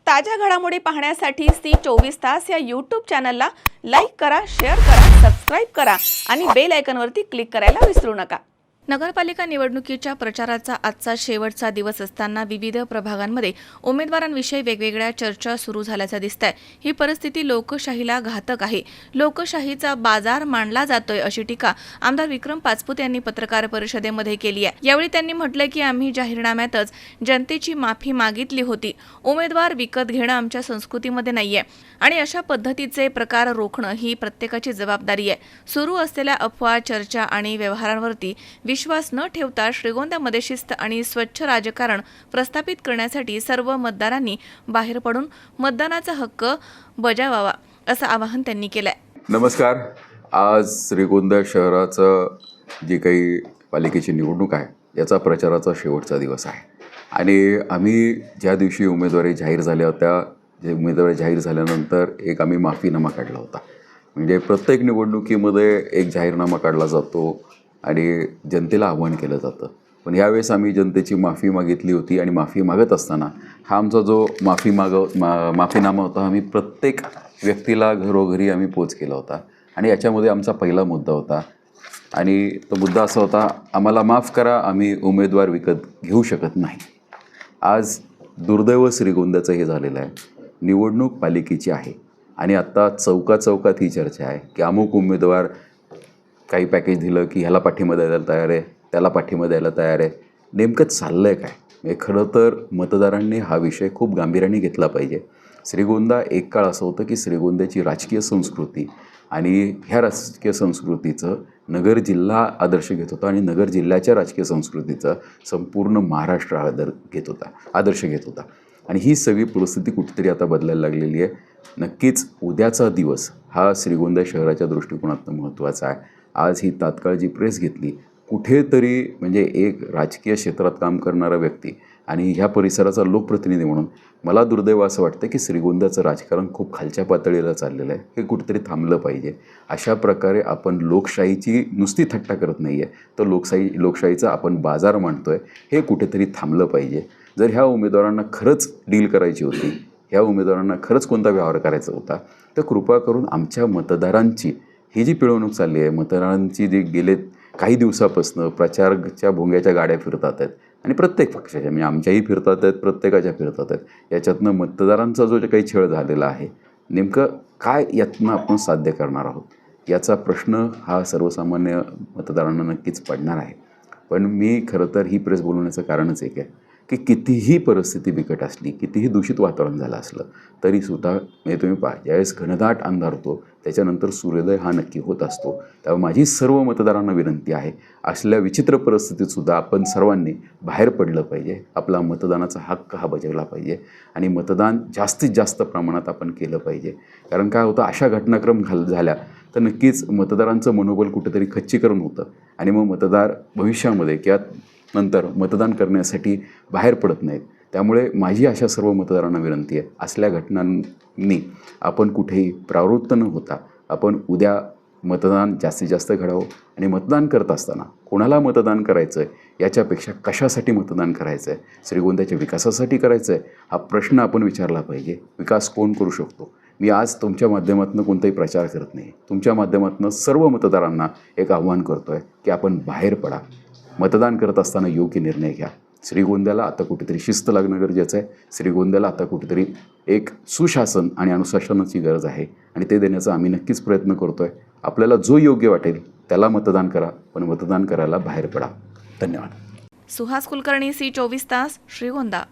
ताज्या घडामोडी पाहण्यासाठी सी24 या यूट्यूब चॅनलला लाईक करा, शेअर करा, सबस्क्राइब करा आणि बेल आयकॉनवरती क्लिक करायला विसरू नका। नगरपालिका निवडणुकीच्या प्रचाराचा आजचा शेवटचा दिवस असताना विविध प्रभागांमध्ये उमेदवारांविषयी वेगवेगळ्या चर्चा सुरू झाल्याचं दिसतंय। ही परिस्थिती लोकशाहीला घातक आहे, लोकशाहीचा बाजार मांडला जातोय अशी टीका आमदार विक्रम पाचपुते यांनी पत्रकार परिषदेमध्ये केली आहे। यावेळी त्यांनी म्हटलं की आम्ही जाहीरनाम्यातच जनतेची माफी मागितली होती। उमेदवार विकत घेणं आमच्या संस्कृतीमध्ये नाहीये आणि अशा पद्धतीचे प्रकार रोखणं ही प्रत्येकाची जबाबदारी आहे। सुरू असलेल्या अफवा, चर्चा आणि व्यवहारांवरती विश्वास न ठेवता श्रीगोंद्यामध्ये शिस्त आणि स्वच्छ राजकारण प्रस्थापित करण्यासाठी सर्व मतदारांनी बाहेर पडून मतदानाचा हक्क बजावावा असं आवाहन त्यांनी केलंय। नमस्कार। आज श्रीगोंदा शहराचं जी काही पालिकेची निवडणूक आहे याचा प्रचाराचा शेवटचा दिवस आहे आणि आम्ही ज्या दिवशी उमेदवारी जाहीर झाल्या होत्या, जे उमेदवारी जाहीर झाल्यानंतर एक आम्ही माफीनामा काढला होता। म्हणजे प्रत्येक निवडणुकीमध्ये एक जाहीरनामा काढला जातो आणि जनतेला आव्हान केलं जातं, पण यावेळेस आम्ही जनतेची माफी मागितली होती आणि माफी मागत असताना हा आमचा जो माफीनामा होता आम्ही प्रत्येक व्यक्तीला घरोघरी आम्ही पोच केला होता आणि याच्यामध्ये आमचा पहिला मुद्दा होता आणि तो मुद्दा असा होता, आम्हाला माफ करा, आम्ही उमेदवार विकत घेऊ शकत नाही। आज दुर्दैव श्रीगोंद्याचं हे झालेलं आहे। निवडणूक पालिकेची आहे आणि आत्ता चौकात ही चर्चा आहे की अमुक उमेदवार काही पॅकेज दिलं की ह्याला पाठिंबा द्यायला तयार आहे, त्याला पाठिंबा द्यायला तयार आहे। नेमकं चाललं आहे काय? म्हणजे खरं तर मतदारांनी हा विषय खूप गांभीर्याने घेतला पाहिजे। श्रीगोंदा एक काळ असं होतं की श्रीगोंद्याची राजकीय संस्कृती आणि ह्या राजकीय संस्कृतीचं नगर जिल्हा आदर्श घेत होता आणि नगर जिल्ह्याच्या राजकीय संस्कृतीचा संपूर्ण महाराष्ट्र आदर्श घेत होता आणि ही सगळी परिस्थिती कुठेतरी आता बदलायला लागलेली आहे। नक्कीच उद्याचा दिवस हा श्रीगोंदा शहराच्या दृष्टिकोनातून महत्त्वाचा आहे। आज ही तात्काळ जी प्रेस घेतली, कुठेतरी म्हणजे एक राजकीय क्षेत्रात काम करणारा व्यक्ती आणि ह्या परिसराचा लोकप्रतिनिधी म्हणून मला दुर्दैव असं वाटतं की श्रीगोंद्याचं राजकारण खूप खालच्या पातळीला चाललेलं आहे। हे कुठेतरी थांबलं पाहिजे। अशा प्रकारे आपण लोकशाहीची नुसती थट्टा करत नाही आहे, तर लोकशाहीचा आपण बाजार मांडतो आहे, हे कुठेतरी थांबलं पाहिजे। जर ह्या उमेदवारांना खरंच डील करायची होती, ह्या उमेदवारांना खरंच कोणता व्यवहार करायचा होता, तर कृपा करून आमच्या मतदारांची ही जी पिळवणूक चालली आहे, मतदारांची जी गेले काही दिवसापासून प्रचाराच्या भोंग्याच्या गाड्या फिरतात आहेत आणि प्रत्येक पक्षाच्या म्हणजे आमच्याही फिरतात आहेत, प्रत्येकाच्या फिरतात आहेत, याच्यातनं मतदारांचा जो काही छळ झालेला आहे, नेमकं काय यातनं आपण साध्य करणार आहोत याचा प्रश्न हा सर्वसामान्य मतदारांना नक्कीच पडणार आहे। पण मी खरं तर ही प्रेस बोलवण्याचं कारणच एक आहे की कितीही परिस्थिती बिकट असली, कितीही दूषित वातावरण झालं असलं तरीसुद्धा म्हणजे तुम्ही पहा, ज्यावेळेस घनदाट अंधार होतो त्याच्यानंतर सूर्योदय हा नक्की होत असतो। त्यामुळे माझी सर्व मतदारांना विनंती आहे, असल्या विचित्र परिस्थितीतसुद्धा आपण सर्वांनी बाहेर पडलं पाहिजे, आपला मतदानाचा हक्क हा बजावला पाहिजे आणि मतदान जास्तीत जास्त प्रमाणात आपण केलं पाहिजे। कारण काय होतं, अशा घटनाक्रम झाल्या तर नक्कीच मतदारांचं मनोबल कुठेतरी खच्चीकरण होतं आणि मग मतदार भविष्यामध्ये किंवा नंतर मतदान करण्यासाठी बाहेर पडत नाहीत। त्यामुळे माझी अशा सर्व मतदारांना विनंती आहे, असल्या घटनांनी आपण कुठेही प्रवृत्त न होता आपण उद्या मतदान जास्तीत जास्त घडावं आणि मतदान करत असताना कोणाला मतदान करायचं आहे याच्यापेक्षा कशासाठी मतदान करायचं आहे, श्रीगोंद्याच्या विकासासाठी करायचं आहे हा प्रश्न आपण विचारला पाहिजे। विकास कोण करू शकतो? मी आज तुमच्या माध्यमातून कोणताही प्रचार करत नाही, तुमच्या माध्यमातून सर्व मतदारांना एक आव्हान करतो आहे की आपण बाहेर पडा, मतदान करत असताना योग्य निर्णय घ्या। श्रीगोंद्याला आता कुठेतरी शिस्त लागणं गरजेचं आहे। श्रीगोंद्याला आता कुठेतरी एक सुशासन आणि अनुशासनाची गरज आहे आणि ते देण्याचा आम्ही नक्कीच प्रयत्न करतो आहे। आपल्याला जो योग्य वाटेल त्याला मतदान करा, पण मतदान करायला बाहेर पडा। धन्यवाद। सुहास कुलकर्णी, सी24 तास, श्रीगोंदा।